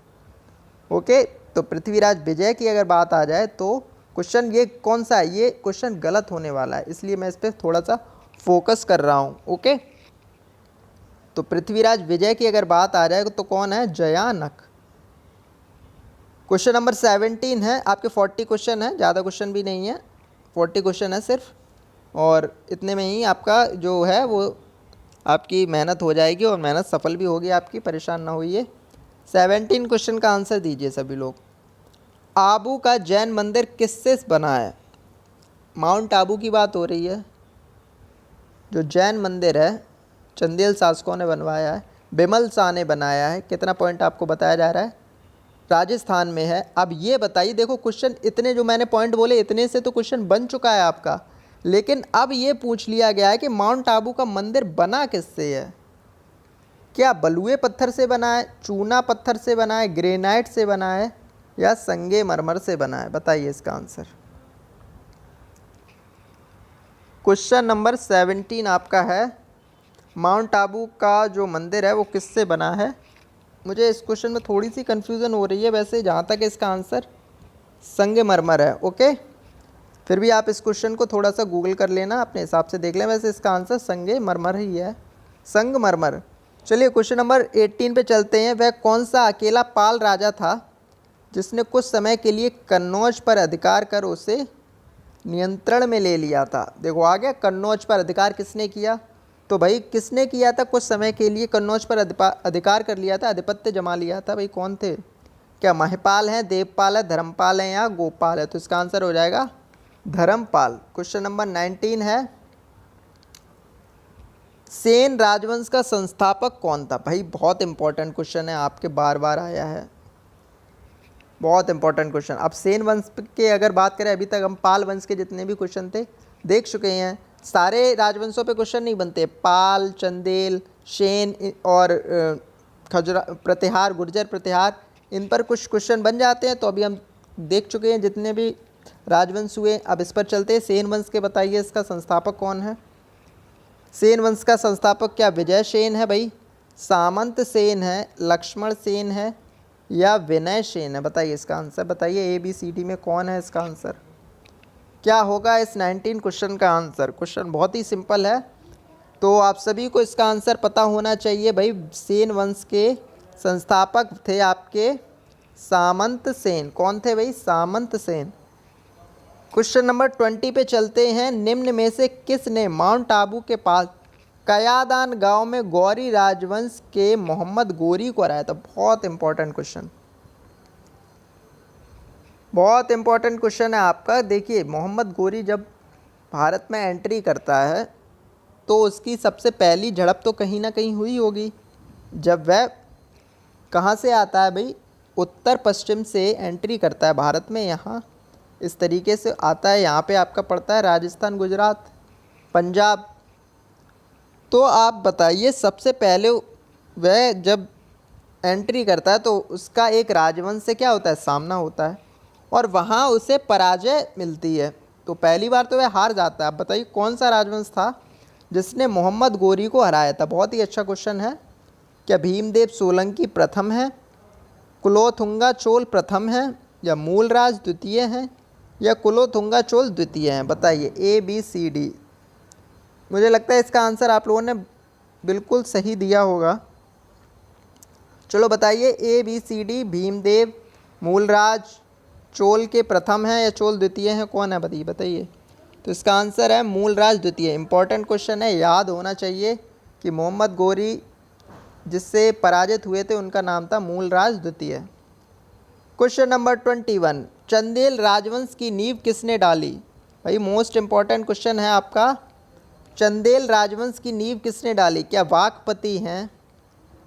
ओके, तो पृथ्वीराज विजय की अगर बात आ जाए तो क्वेश्चन ये कौन सा है, ये क्वेश्चन गलत होने वाला है, इसलिए मैं इस पर थोड़ा सा फोकस कर रहा हूँ। ओके, तो पृथ्वीराज विजय की अगर बात आ जाए तो कौन है, जयानक। क्वेश्चन नंबर 17 है आपके, 40 क्वेश्चन है, ज़्यादा क्वेश्चन भी नहीं है, 40 क्वेश्चन है सिर्फ, और इतने में ही आपका जो है वो आपकी मेहनत हो जाएगी और मेहनत सफल भी होगी आपकी, परेशान ना होइए। 17 क्वेश्चन का आंसर दीजिए सभी लोग। आबू का जैन मंदिर किससे बना है, माउंट आबू की बात हो रही है। जो जैन मंदिर है चंदेल शासकों ने बनवाया है, बिमल शाह ने बनाया है। कितना पॉइंट आपको बताया जा रहा है, राजस्थान में है। अब ये बताइए, देखो क्वेश्चन इतने जो मैंने पॉइंट बोले इतने से तो क्वेश्चन बन चुका है आपका, लेकिन अब ये पूछ लिया गया है कि माउंट आबू का मंदिर बना किससे है। क्या बलुए पत्थर से बना है, चूना पत्थर से बना है, ग्रेनाइट से बना है या संगमरमर से बना है, बताइए इसका आंसर। क्वेश्चन नंबर 17 आपका है, माउंट आबू का जो मंदिर है वो किससे बना है। मुझे इस क्वेश्चन में थोड़ी सी कन्फ्यूज़न हो रही है, वैसे जहाँ तक इसका आंसर संगमरमर है। ओके, फिर भी आप इस क्वेश्चन को थोड़ा सा गूगल कर लेना, अपने हिसाब से देख लें, वैसे इसका आंसर संगमरमर ही है, संगमरमर। चलिए क्वेश्चन नंबर 18 पे चलते हैं। वह कौन सा अकेला पाल राजा था जिसने कुछ समय के लिए कन्नौज पर अधिकार कर उसे नियंत्रण में ले लिया था? देखो आ गया, कन्नौज पर अधिकार किसने किया? तो भाई किसने किया था? कुछ समय के लिए कन्नौज पर अधिकार कर लिया था, आधिपत्य जमा लिया था। भाई कौन थे? क्या महिपाल हैं, देवपाल है, धर्मपाल है या गोपाल है? तो इसका आंसर हो जाएगा धर्मपाल। क्वेश्चन नंबर 19 है, सेन राजवंश का संस्थापक कौन था? भाई बहुत इंपॉर्टेंट क्वेश्चन है, आपके बार बार आया है, बहुत इंपॉर्टेंट क्वेश्चन। अब सेन वंश के अगर बात करें, अभी तक हम पाल वंश के जितने भी क्वेश्चन थे देख चुके हैं। सारे राजवंशों पे क्वेश्चन नहीं बनते, पाल, चंदेल, सेन और खजुरा प्रतिहार, गुर्जर प्रतिहार, इन पर कुछ क्वेश्चन बन जाते हैं। तो अभी हम देख चुके हैं जितने भी राजवंश हुए। अब इस पर चलते हैं। सेन वंश के बताइए इसका संस्थापक कौन है? सेन वंश का संस्थापक क्या विजय सेन है भाई, सामंत सेन है, लक्ष्मण सेन है या विनय सेन है? बताइए इसका आंसर, बताइए ABCD में कौन है इसका आंसर? क्या होगा इस 19 क्वेश्चन का आंसर? क्वेश्चन बहुत ही सिंपल है, तो आप सभी को इसका आंसर पता होना चाहिए। भाई सेन वंश के संस्थापक थे आपके सामंत सेन। कौन थे भाई? सामंत सेन। क्वेश्चन नंबर 20 पे चलते हैं। निम्न में से किसने माउंट आबू के पास कयादान गांव में गौरी राजवंश के मोहम्मद गोरी को हराया था? बहुत इंपॉर्टेंट क्वेश्चन, बहुत इंपॉर्टेंट क्वेश्चन है आपका। देखिए मोहम्मद गोरी जब भारत में एंट्री करता है तो उसकी सबसे पहली झड़प तो कहीं ना कहीं हुई होगी। जब वह कहाँ से आता है भाई? उत्तर पश्चिम से एंट्री करता है भारत में, यहाँ इस तरीके से आता है। यहाँ पे आपका पड़ता है राजस्थान, गुजरात, पंजाब। तो आप बताइए सबसे पहले वह जब एंट्री करता है तो उसका एक राजवंश से क्या होता है? सामना होता है और वहाँ उसे पराजय मिलती है। तो पहली बार तो वह हार जाता है। आप बताइए कौन सा राजवंश था जिसने मोहम्मद गोरी को हराया था? बहुत ही अच्छा क्वेश्चन है। क्या भीमदेव सोलंकी प्रथम है, कुलोथुंगा चोल प्रथम है या मूलराज द्वितीय हैं या कुलोथुंगा चोल द्वितीय हैं? बताइए ABCD। मुझे लगता है इसका आंसर आप लोगों ने बिल्कुल सही दिया होगा। चलो बताइए ABCD, भीमदेव, मूलराज चोल के प्रथम है या चोल द्वितीय है? कौन है बताइए। तो इसका आंसर है मूलराज द्वितीय। इंपॉर्टेंट क्वेश्चन है, याद होना चाहिए कि मोहम्मद गोरी जिससे पराजित हुए थे उनका नाम था मूलराज द्वितीय। क्वेश्चन नंबर 21, चंदेल राजवंश की नींव किसने डाली? भाई मोस्ट इंपॉर्टेंट क्वेश्चन है आपका, चंदेल राजवंश की नींव किसने डाली? क्या वाकपति हैं,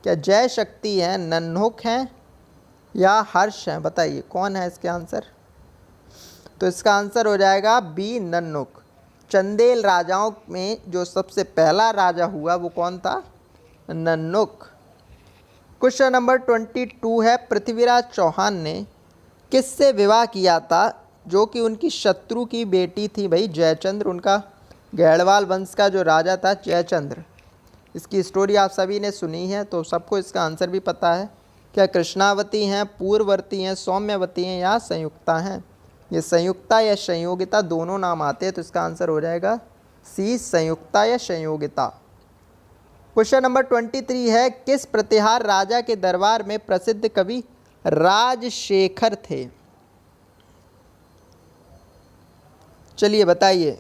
क्या जय शक्ति हैं, नन्हुक हैं या हर्ष हैं? बताइए कौन है इसके आंसर? तो इसका आंसर हो जाएगा B, नन्हुक। चंदेल राजाओं में जो सबसे पहला राजा हुआ वो कौन था? नन्हुक। क्वेश्चन नंबर 22 है, पृथ्वीराज चौहान ने किससे विवाह किया था जो कि उनकी शत्रु की बेटी थी? भाई जयचंद्र, उनका गैड़वाल वंश का जो राजा था जयचंद्र। इसकी स्टोरी आप सभी ने सुनी है तो सबको इसका आंसर भी पता है। क्या कृष्णावती हैं, पूर्ववर्ती हैं, सौम्यवती हैं या संयुक्ता हैं? ये संयुक्ता या संयोगिता दोनों नाम आते हैं, तो इसका आंसर हो जाएगा C, संयुक्ता या संयोगिता। क्वेश्चन नंबर 23 है, किस प्रतिहार राजा के दरबार में प्रसिद्ध कवि राजशेखर थे? चलिए बताइए,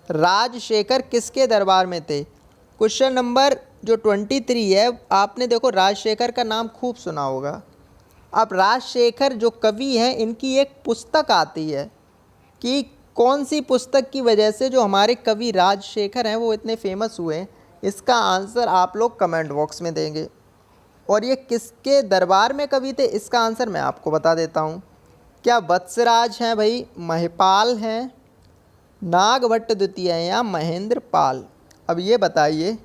राजशेखर किसके दरबार में थे? क्वेश्चन नंबर जो 23 है, आपने देखो राजशेखर का नाम खूब सुना होगा। अब राजशेखर जो कवि हैं इनकी एक पुस्तक आती है कि कौन सी पुस्तक की वजह से जो हमारे कवि राजशेखर हैं वो इतने फेमस हुए? इसका आंसर आप लोग कमेंट बॉक्स में देंगे। और ये किसके दरबार में कवि थे इसका आंसर मैं आपको बता देता हूँ। क्या वत्सराज हैं भाई, महिपाल हैं, नागभट्ट द्वितीय हैं या महेंद्र पाल? अब ये बताइए,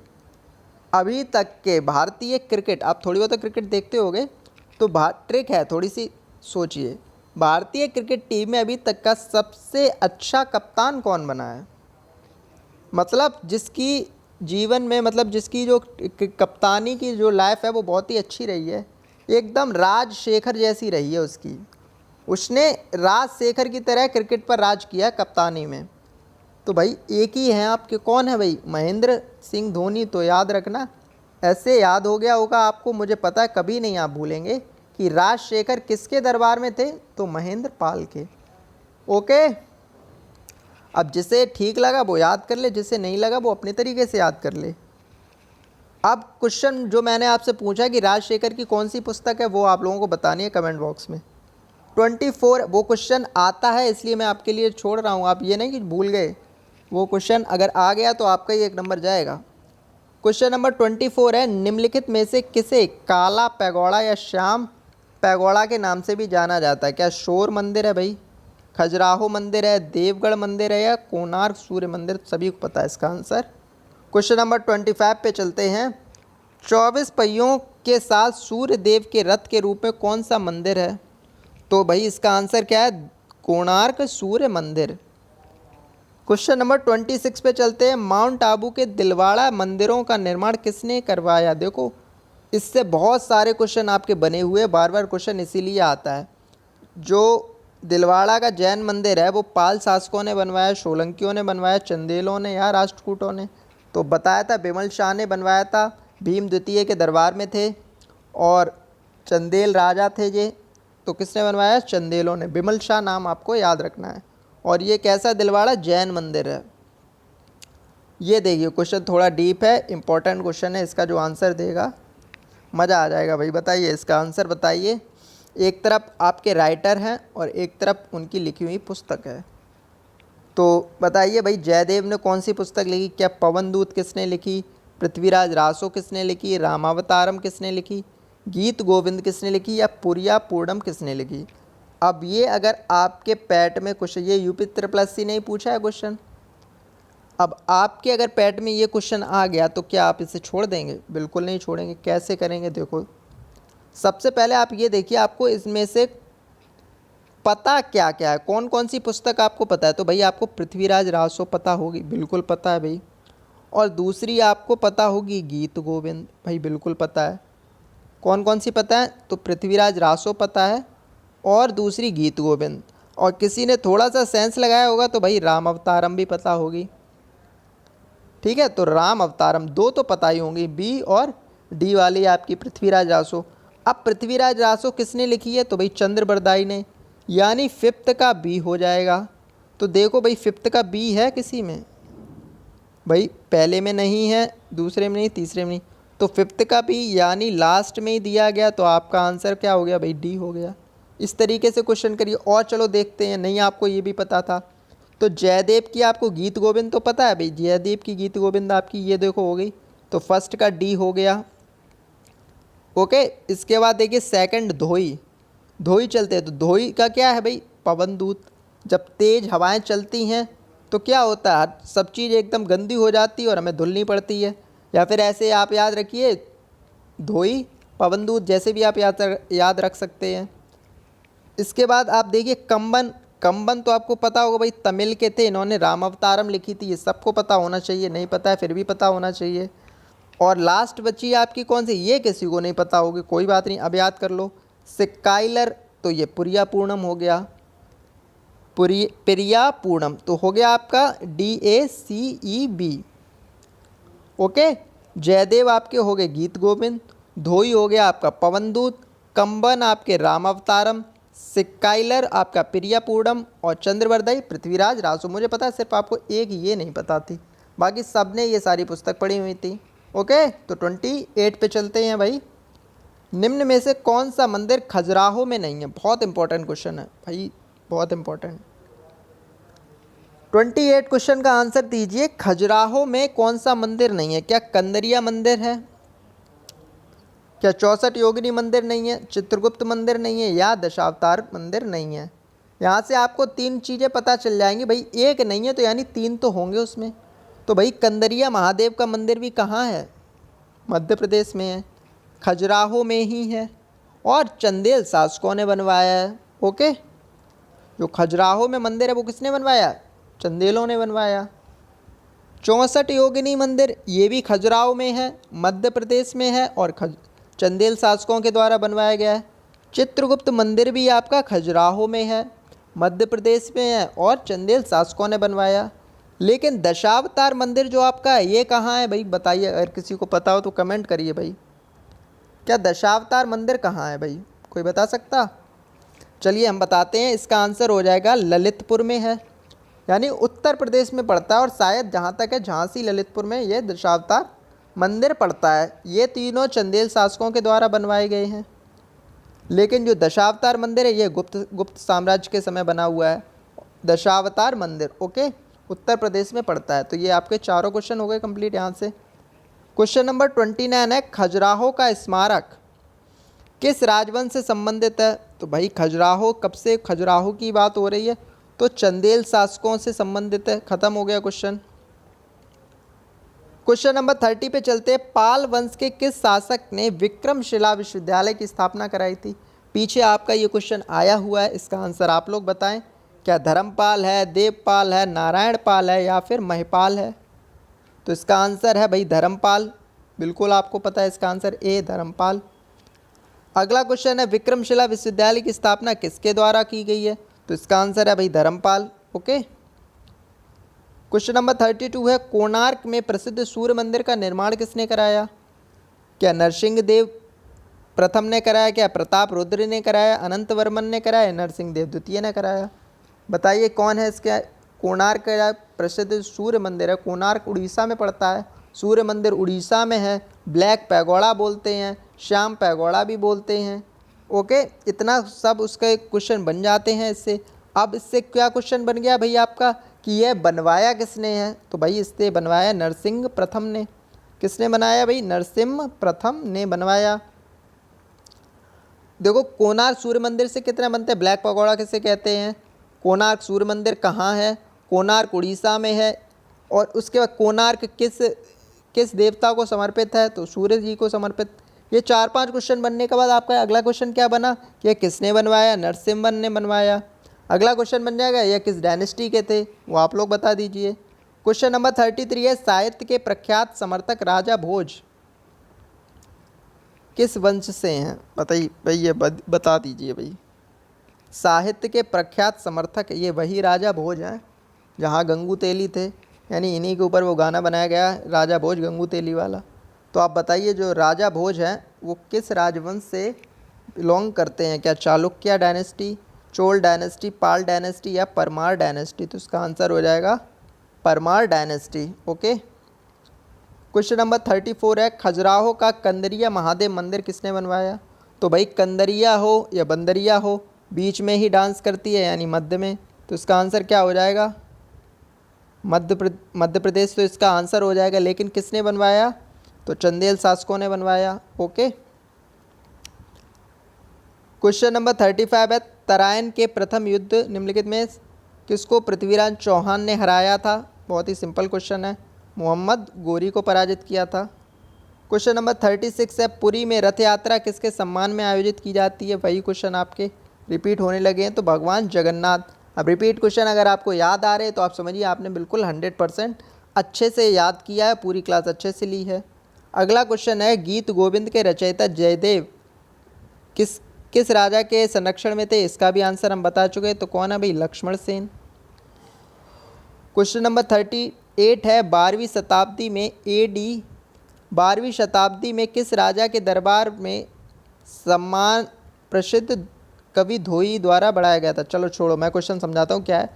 अभी तक के भारतीय क्रिकेट, आप थोड़ी बहुत तो क्रिकेट देखते होगे तो ट्रिक है, थोड़ी सी सोचिए, भारतीय क्रिकेट टीम में अभी तक का सबसे अच्छा कप्तान कौन बना है? मतलब जिसकी जीवन में, मतलब जिसकी जो कप्तानी की जो लाइफ है वो बहुत ही अच्छी रही है, एकदम राजशेखर जैसी रही है उसकी। उसने राजशेखर की तरह क्रिकेट पर राज किया कप्तानी में। तो भाई एक ही हैं आपके, कौन है भाई? महेंद्र सिंह धोनी। तो याद रखना ऐसे याद हो गया होगा आपको, मुझे पता है कभी नहीं आप भूलेंगे कि राजशेखर किसके दरबार में थे, तो महेंद्र पाल के। ओके, अब जिसे ठीक लगा वो याद कर ले, जिसे नहीं लगा वो अपने तरीके से याद कर ले। अब क्वेश्चन जो मैंने आपसे पूछा कि राजशेखर की कौन सी पुस्तक है, वो आप लोगों को बतानी है कमेंट बॉक्स में। 24 वो क्वेश्चन आता है इसलिए मैं आपके लिए छोड़ रहा हूँ, आप ये नहीं कि भूल गए। वो क्वेश्चन अगर आ गया तो आपका ही 1 नंबर जाएगा। क्वेश्चन नंबर 24 है, निम्नलिखित में से किसे काला पैगोड़ा या श्याम पैगोड़ा के नाम से भी जाना जाता है? क्या शोर मंदिर है भाई, खजुराहो मंदिर है, देवगढ़ मंदिर है, या कोणार्क सूर्य मंदिर? सभी को पता है इसका आंसर। क्वेश्चन नंबर 25 पे चलते हैं। 24 पहियों के साथ सूर्य देव के रथ के रूप में कौन सा मंदिर है? तो भाई इसका आंसर क्या है? कोणार्क सूर्य मंदिर। क्वेश्चन नंबर 26 पे चलते हैं। माउंट आबू के दिलवाड़ा मंदिरों का निर्माण किसने करवाया? देखो इससे बहुत सारे क्वेश्चन आपके बने हुए, बार बार क्वेश्चन इसीलिए आता है। जो दिलवाड़ा का जैन मंदिर है वो पाल शासकों ने बनवाया, सोलंकियों ने बनवाया, चंदेलों ने या राष्ट्रकूटों ने? तो बताया था बिमल शाह ने बनवाया था, भीम द्वितीय के दरबार में थे और चंदेल राजा थे ये, तो किसने बनवाया? चंदेलों ने। बिमल शाह नाम आपको याद रखना है। और ये कैसा दिलवाड़ा? जैन मंदिर है। ये देखिए क्वेश्चन थोड़ा डीप है, इंपॉर्टेंट क्वेश्चन है, इसका जो आंसर देगा मज़ा आ जाएगा भाई। बताइए इसका आंसर बताइए। एक तरफ आपके राइटर हैं और एक तरफ उनकी लिखी हुई पुस्तक है, तो बताइए भाई जयदेव ने कौन सी पुस्तक लिखी? क्या पवनदूत किसने लिखी? पृथ्वीराज रासो किसने लिखी? रामावतारम किसने लिखी? गीत गोविंद किसने लिखी? या पुरिया पूर्णम किसने लिखी? अब ये अगर आपके पैट में क्वेश्चन, ये यूपी SSC ने ही पूछा है क्वेश्चन, अब आपके अगर पैट में ये क्वेश्चन आ गया तो क्या आप इसे छोड़ देंगे? बिल्कुल नहीं छोड़ेंगे। कैसे करेंगे? देखो सबसे पहले आप ये देखिए आपको इसमें से पता क्या क्या है, कौन कौन सी पुस्तक आपको पता है। तो भाई आपको पृथ्वीराज रासो पता होगी, बिल्कुल पता है भाई। और दूसरी आपको पता होगी गीत गोविंद, भाई बिल्कुल पता है। कौन कौन सी पता है? तो पृथ्वीराज रासो पता है और दूसरी गीत गोविंद। और किसी ने थोड़ा सा सेंस लगाया होगा तो भाई राम अवतारम भी पता होगी। ठीक है, तो राम अवतारम 2 तो पता ही होंगी, बी और डी वाली आपकी पृथ्वीराज रासो। अब पृथ्वीराज रासो किसने लिखी है? तो भाई चंद्र बरदाई ने, यानी 5th का बी हो जाएगा। तो देखो भाई 5th का बी है किसी में? भाई पहले में नहीं है, दूसरे में नहीं, तीसरे में नहीं, तो 5th का बी यानी लास्ट में ही दिया गया, तो आपका आंसर क्या हो गया भाई? डी हो गया। इस तरीके से क्वेश्चन करिए। और चलो देखते हैं, नहीं आपको ये भी पता था तो जयदेव की आपको गीत गोविंद तो पता है भाई, जयदेव की गीत गोविंद आपकी ये देखो हो गई, तो फर्स्ट का डी हो गया। ओके, इसके बाद देखिए सेकंड धोई, धोई चलते हैं तो धोई का क्या है भाई? पवनदूत। जब तेज़ हवाएं चलती हैं तो क्या होता है? सब चीज़ एकदम गंदी हो जाती है और हमें धुलनी पड़ती है। या फिर ऐसे आप याद रखिए धोई पवनदूत, जैसे भी आप याद रख सकते हैं। इसके बाद आप देखिए कंबन, कंबन तो आपको पता होगा भाई, तमिल के थे, इन्होंने रामावतारम लिखी थी, ये सबको पता होना चाहिए। नहीं पता है फिर भी पता होना चाहिए। और लास्ट बची आपकी कौन सी? ये किसी को नहीं पता होगी, कोई बात नहीं, अब याद कर लो। सिक्काइलर, तो ये पुरिया पूर्णम हो गया, पिरिया पूर्णम तो हो गया आपका DACEB। ओके, जयदेव आपके हो गए गीत गोविंद, धोई हो गया आपका पवनदूत, कंबन आपके रामावतारम, सिक्काइलर आपका प्रियापूर्णम और चंद्रवरदाई पृथ्वीराज रासो। मुझे पता है सिर्फ आपको एक ये नहीं पता थी, बाकी सब ने ये सारी पुस्तक पढ़ी हुई थी। ओके, तो 28 पे चलते हैं भाई। निम्न में से कौन सा मंदिर खजुराहो में नहीं है? बहुत इंपॉर्टेंट क्वेश्चन है भाई, बहुत इंपॉर्टेंट। 28 क्वेश्चन का आंसर दीजिए। खजुराहो में कौन सा मंदिर नहीं है? क्या कंदरिया मंदिर है? क्या 64 योगिनी मंदिर नहीं है? चित्रगुप्त मंदिर नहीं है? या दशावतार मंदिर नहीं है? यहाँ से आपको 3 चीज़ें पता चल जाएंगी भाई, एक नहीं है तो यानी 3 तो होंगे उसमें। तो भाई कंदरिया महादेव का मंदिर भी कहाँ है? मध्य प्रदेश में है, खजुराहो में ही है, और चंदेल शासकों ने बनवाया है। ओके, जो खजुराहो में मंदिर है वो किसने बनवाया? चंदेलों ने बनवाया। 64 योगिनी मंदिर ये भी खजुराहो में है, मध्य प्रदेश में है, और चंदेल शासकों के द्वारा बनवाया गया है। चित्रगुप्त मंदिर भी आपका खजुराहो में है, मध्य प्रदेश में है, और चंदेल शासकों ने बनवाया। लेकिन दशावतार मंदिर जो आपका है ये कहाँ है भाई, बताइए। अगर किसी को पता हो तो कमेंट करिए भाई। क्या दशावतार मंदिर कहाँ है भाई, कोई बता सकता? चलिए हम बताते हैं, इसका आंसर हो जाएगा ललितपुर में है, यानी उत्तर प्रदेश में पड़ता है। और शायद जहाँ तक है झांसी ललितपुर में ये दशावतार मंदिर पड़ता है। ये तीनों चंदेल शासकों के द्वारा बनवाए गए हैं, लेकिन जो दशावतार मंदिर है ये गुप्त साम्राज्य के समय बना हुआ है। दशावतार मंदिर ओके, उत्तर प्रदेश में पड़ता है। तो ये आपके चारों क्वेश्चन हो गए कंप्लीट यहाँ से। क्वेश्चन नंबर 29 है, खजुराहो का स्मारक किस राजवंश से संबंधित है? तो भाई खजुराहो, कब से खजुराहो की बात हो रही है? तो चंदेल शासकों से संबंधित है। खत्म हो गया क्वेश्चन। क्वेश्चन नंबर 30 पे चलते हैं। पाल वंश के किस शासक ने विक्रमशिला विश्वविद्यालय की स्थापना कराई थी? पीछे आपका ये क्वेश्चन आया हुआ है, इसका आंसर आप लोग बताएं। क्या धर्मपाल है, देवपाल है, नारायण पाल है या फिर महिपाल है? तो इसका आंसर है भाई धर्मपाल। बिल्कुल आपको पता है इसका आंसर ए धर्मपाल। अगला क्वेश्चन है, विक्रमशिला विश्वविद्यालय की स्थापना किसके द्वारा की गई है? तो इसका आंसर है भाई धर्मपाल ओके। क्वेश्चन नंबर 32 है, कोणार्क में प्रसिद्ध सूर्य मंदिर का निर्माण किसने कराया? क्या नरसिंह देव प्रथम ने कराया, क्या प्रताप रुद्र ने कराया, अनंत वर्मन ने कराया, नरसिंह देव द्वितीय ने कराया? बताइए कौन है इसका? कोणार्क का प्रसिद्ध सूर्य मंदिर है, कोणार्क उड़ीसा में पड़ता है। सूर्य मंदिर उड़ीसा में है। ब्लैक पैगोडा बोलते हैं, श्याम पैगोडा भी बोलते हैं ओके। इतना सब उसके क्वेश्चन बन जाते हैं इससे। अब इससे क्या क्वेश्चन बन गया भाई आपका कि यह बनवाया किसने है? तो भाई इससे बनवाया नरसिंह प्रथम ने। किसने बनाया भाई? नरसिंह प्रथम ने बनवाया। देखो कोणार्क सूर्य मंदिर से कितने बनते हैं? ब्लैक पैगोडा किसे कहते हैं? कोणार्क सूर्य मंदिर कहाँ है? कोणार्क उड़ीसा में है। और उसके बाद कोणार्क किस देवता को समर्पित है? तो सूर्य जी को समर्पित। ये 4-5 क्वेश्चन बनने के बाद आपका अगला क्वेश्चन क्या बना कि यह किसने बनवाया? नरसिम्हन ने बनवाया। अगला क्वेश्चन बन जाएगा यह किस डायनेस्टी के थे, वो आप लोग बता दीजिए। क्वेश्चन नंबर 33 है, साहित्य के प्रख्यात समर्थक राजा भोज किस वंश से हैं? बताइए भाई, ये बता दीजिए भाई। साहित्य के प्रख्यात समर्थक ये वही राजा भोज हैं जहाँ गंगू तेली थे, यानी इन्हीं के ऊपर वो गाना बनाया गया राजा भोज गंगू तेली वाला। तो आप बताइए जो राजा भोज हैं वो किस राजवंश से बिलोंग करते हैं? क्या चालुक्य डायनेस्टी, चोल डायनेस्टी, पाल डायनेस्टी या परमार डायनेस्टी? तो इसका आंसर हो जाएगा Parmar dynasty okay. Question number 34 है, खजुराहो का कंदरिया महादेव मंदिर किसने बनवाया? तो भाई कंदरिया हो या बंदरिया हो, बीच में ही डांस करती है यानी मध्य में। तो इसका आंसर क्या हो जाएगा? मध्य प्रदेश। तो इसका आंसर हो जाएगा। लेकिन किसने बनवाया? तो चंदेल शासकों ने बनवाया ओके। क्वेश्चन नंबर 35 है, तराइन के प्रथम युद्ध निम्नलिखित में किसको पृथ्वीराज चौहान ने हराया था? बहुत ही सिंपल क्वेश्चन है, मोहम्मद गोरी को पराजित किया था। क्वेश्चन नंबर 36 है, पुरी में रथ यात्रा किसके सम्मान में आयोजित की जाती है? वही क्वेश्चन आपके रिपीट होने लगे हैं, तो भगवान जगन्नाथ। अब रिपीट क्वेश्चन अगर आपको याद आ रहे हैं तो आप समझिए आपने बिल्कुल 100% अच्छे से याद किया है, पूरी क्लास अच्छे से ली है। अगला क्वेश्चन है, गीत गोविंद के रचयिता जयदेव किस राजा के संरक्षण में थे? इसका भी आंसर हम बता चुके हैं। तो कौन है भाई? लक्ष्मण सेन। क्वेश्चन नंबर 38 है, 12वीं शताब्दी में AD 12वीं शताब्दी में किस राजा के दरबार में सम्मान प्रसिद्ध कवि धोई द्वारा बढ़ाया गया था? चलो छोड़ो, मैं क्वेश्चन समझाता हूँ क्या है।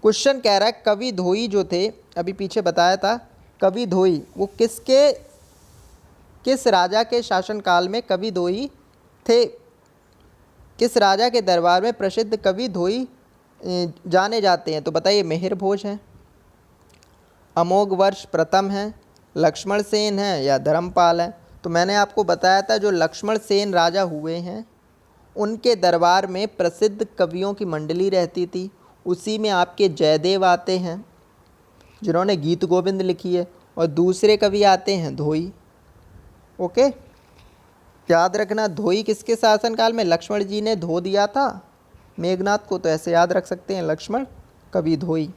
क्वेश्चन कह रहा है कवि धोई जो थे, अभी पीछे बताया था, कवि धोई वो किस राजा के शासनकाल में कवि धोई थे? किस राजा के दरबार में प्रसिद्ध कवि धोई जाने जाते हैं? तो बताइए मिहिर भोज हैं, अमोघ वर्ष प्रथम हैं, लक्ष्मण सेन हैं या धर्मपाल हैं? तो मैंने आपको बताया था जो लक्ष्मण सेन राजा हुए हैं उनके दरबार में प्रसिद्ध कवियों की मंडली रहती थी। उसी में आपके जयदेव आते हैं जिन्होंने गीत गोविंद लिखी है, और दूसरे कवि आते हैं धोई ओके। याद रखना धोई किसके शासनकाल में? लक्ष्मण जी ने धो दिया था मेघनाथ को, तो ऐसे याद रख सकते हैं लक्ष्मण कवि धोई।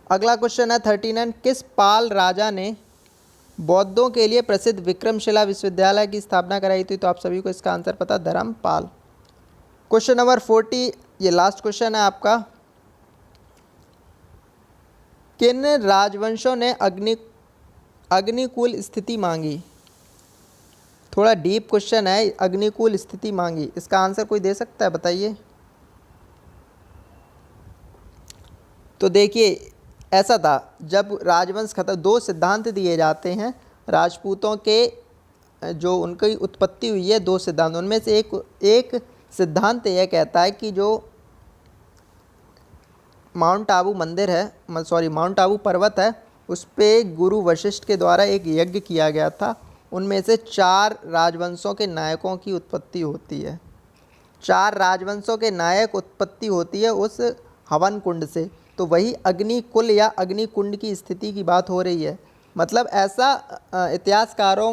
अगला क्वेश्चन है 39, किस पाल राजा ने बौद्धों के लिए प्रसिद्ध विक्रमशिला विश्वविद्यालय की स्थापना कराई थी? तो आप सभी को इसका आंसर पता, धर्मपाल। क्वेश्चन नंबर 40, ये लास्ट क्वेश्चन है आपका। किन राजवंशों ने अग्निकुल स्थिति मांगी? थोड़ा डीप क्वेश्चन है, अग्निकुल स्थिति मांगी, इसका आंसर कोई दे सकता है, बताइए। तो देखिए ऐसा था, जब राजवंश खत्म, दो सिद्धांत दिए जाते हैं राजपूतों के, जो उनकी उत्पत्ति हुई है, दो सिद्धांत, उनमें से एक सिद्धांत यह कहता है कि जो माउंट आबू मंदिर है, माउंट आबू पर्वत है, उस पे गुरु वशिष्ठ के द्वारा एक यज्ञ किया गया था। उनमें से 4 राजवंशों के नायकों की उत्पत्ति होती है। 4 राजवंशों के नायक उत्पत्ति होती है उस हवन कुंड से। तो वही अग्निकुल या अग्निकुंड की स्थिति की बात हो रही है। मतलब ऐसा इतिहासकारों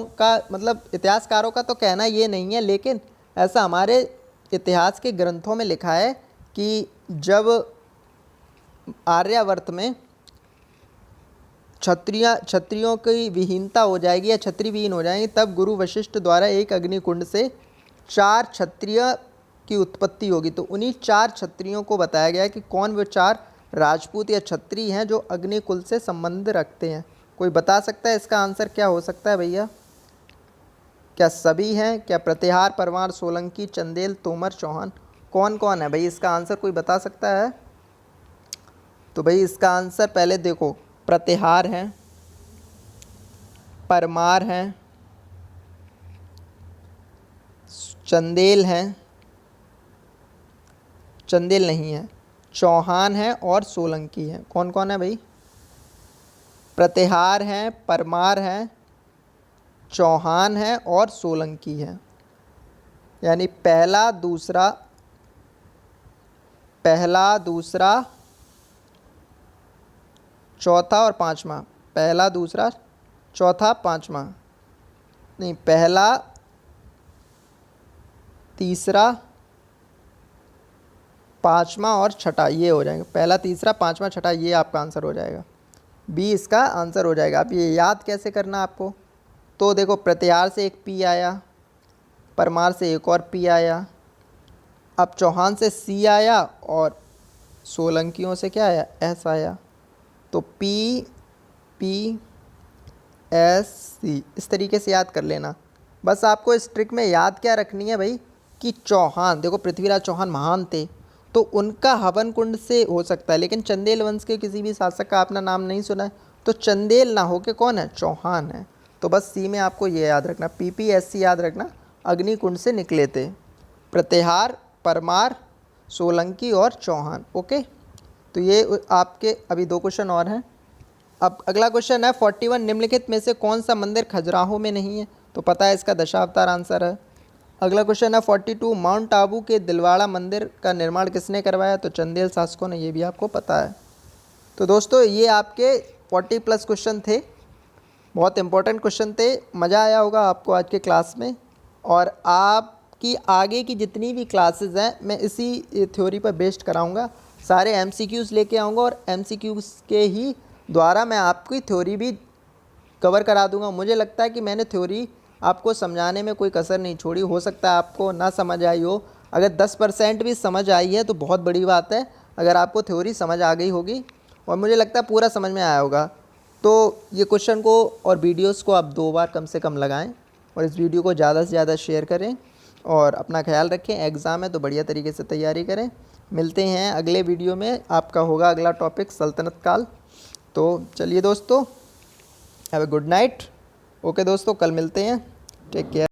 का तो कहना ये नहीं है, लेकिन ऐसा हमारे इतिहास के ग्रंथों में लिखा है कि जब आर्यावर्त में क्षत्रियों की विहीनता हो जाएगी या क्षत्रिय विहीन हो जाएंगे, तब गुरु वशिष्ठ द्वारा एक अग्निकुंड से 4 क्षत्रिय की उत्पत्ति होगी। तो उन्हीं 4 क्षत्रियों को बताया गया है कि कौन वो 4 राजपूत या क्षत्रिय हैं जो अग्निकुल से संबंध रखते हैं। कोई बता सकता है इसका आंसर क्या हो सकता है भैया? क्या सभी हैं? क्या प्रतिहार, परमार, सोलंकी, चंदेल, तोमर, चौहान, कौन कौन है भाई? इसका आंसर कोई बता सकता है? तो भाई इसका आंसर पहले देखो, प्रतिहार है, परमार है, चंदेल है, चंदेल नहीं है, चौहान है और सोलंकी है। कौन कौन है भाई? प्रतिहार है, परमार है, चौहान है और सोलंकी है। यानी पहला दूसरा चौथा और पांचवा, पहला दूसरा चौथा पांचवा नहीं, पहला तीसरा पांचवा और छठा, ये हो जाएगा। पहला तीसरा पांचवा छठा, ये आपका आंसर हो जाएगा। बी इसका आंसर हो जाएगा। अब ये याद कैसे करना आपको? तो देखो, प्रतिहार से एक पी आया, परमार से एक और पी आया, अब चौहान से सी आया और सोलंकियों से क्या आया? एस आया। तो पी पी एस सी, इस तरीके से याद कर लेना। बस आपको इस ट्रिक में याद क्या रखनी है भाई कि चौहान, देखो पृथ्वीराज चौहान महान थे, तो उनका हवन कुंड से हो सकता है, लेकिन चंदेल वंश के किसी भी शासक का आपने नाम नहीं सुना है, तो चंदेल ना हो के कौन है? चौहान है। तो बस सी में आपको ये याद रखना, PPSC याद रखना, अग्निकुंड से निकले थे प्रतिहार, परमार, सोलंकी और चौहान। ओके, तो ये आपके अभी 2 क्वेश्चन और हैं। अब अगला क्वेश्चन है 41, निम्नलिखित में से कौन सा मंदिर खजुराहो में नहीं है? तो पता है इसका दशावतार आंसर है। अगला क्वेश्चन है 42, माउंट आबू के दिलवाड़ा मंदिर का निर्माण किसने करवाया? तो चंदेल शासकों ने, ये भी आपको पता है। तो दोस्तों ये आपके 40+ क्वेश्चन थे, बहुत इंपॉर्टेंट क्वेश्चन थे। मज़ा आया होगा आपको आज के क्लास में, और आपकी आगे की जितनी भी क्लासेस हैं मैं इसी थ्योरी पर बेस्ड कराऊंगा। सारे MCQs लेके आऊँगा और MCQs के ही द्वारा मैं आपकी थ्योरी भी कवर करा दूंगा। मुझे लगता है कि मैंने थ्योरी आपको समझाने में कोई कसर नहीं छोड़ी। हो सकता है आपको ना समझ आई हो, अगर 10% भी समझ आई है तो बहुत बड़ी बात है। अगर आपको थ्योरी समझ आ गई होगी, और मुझे लगता है पूरा समझ में आया होगा, तो ये क्वेश्चन को और वीडियोस को आप 2 बार कम से कम लगाएं, और इस वीडियो को ज़्यादा से ज़्यादा शेयर करें, और अपना ख्याल रखें। एग्ज़ाम है तो बढ़िया तरीके से तैयारी करें। मिलते हैं अगले वीडियो में, आपका होगा अगला टॉपिक सल्तनत काल। तो चलिए दोस्तों, have a good night. Okay दोस्तों, कल मिलते हैं। Take care.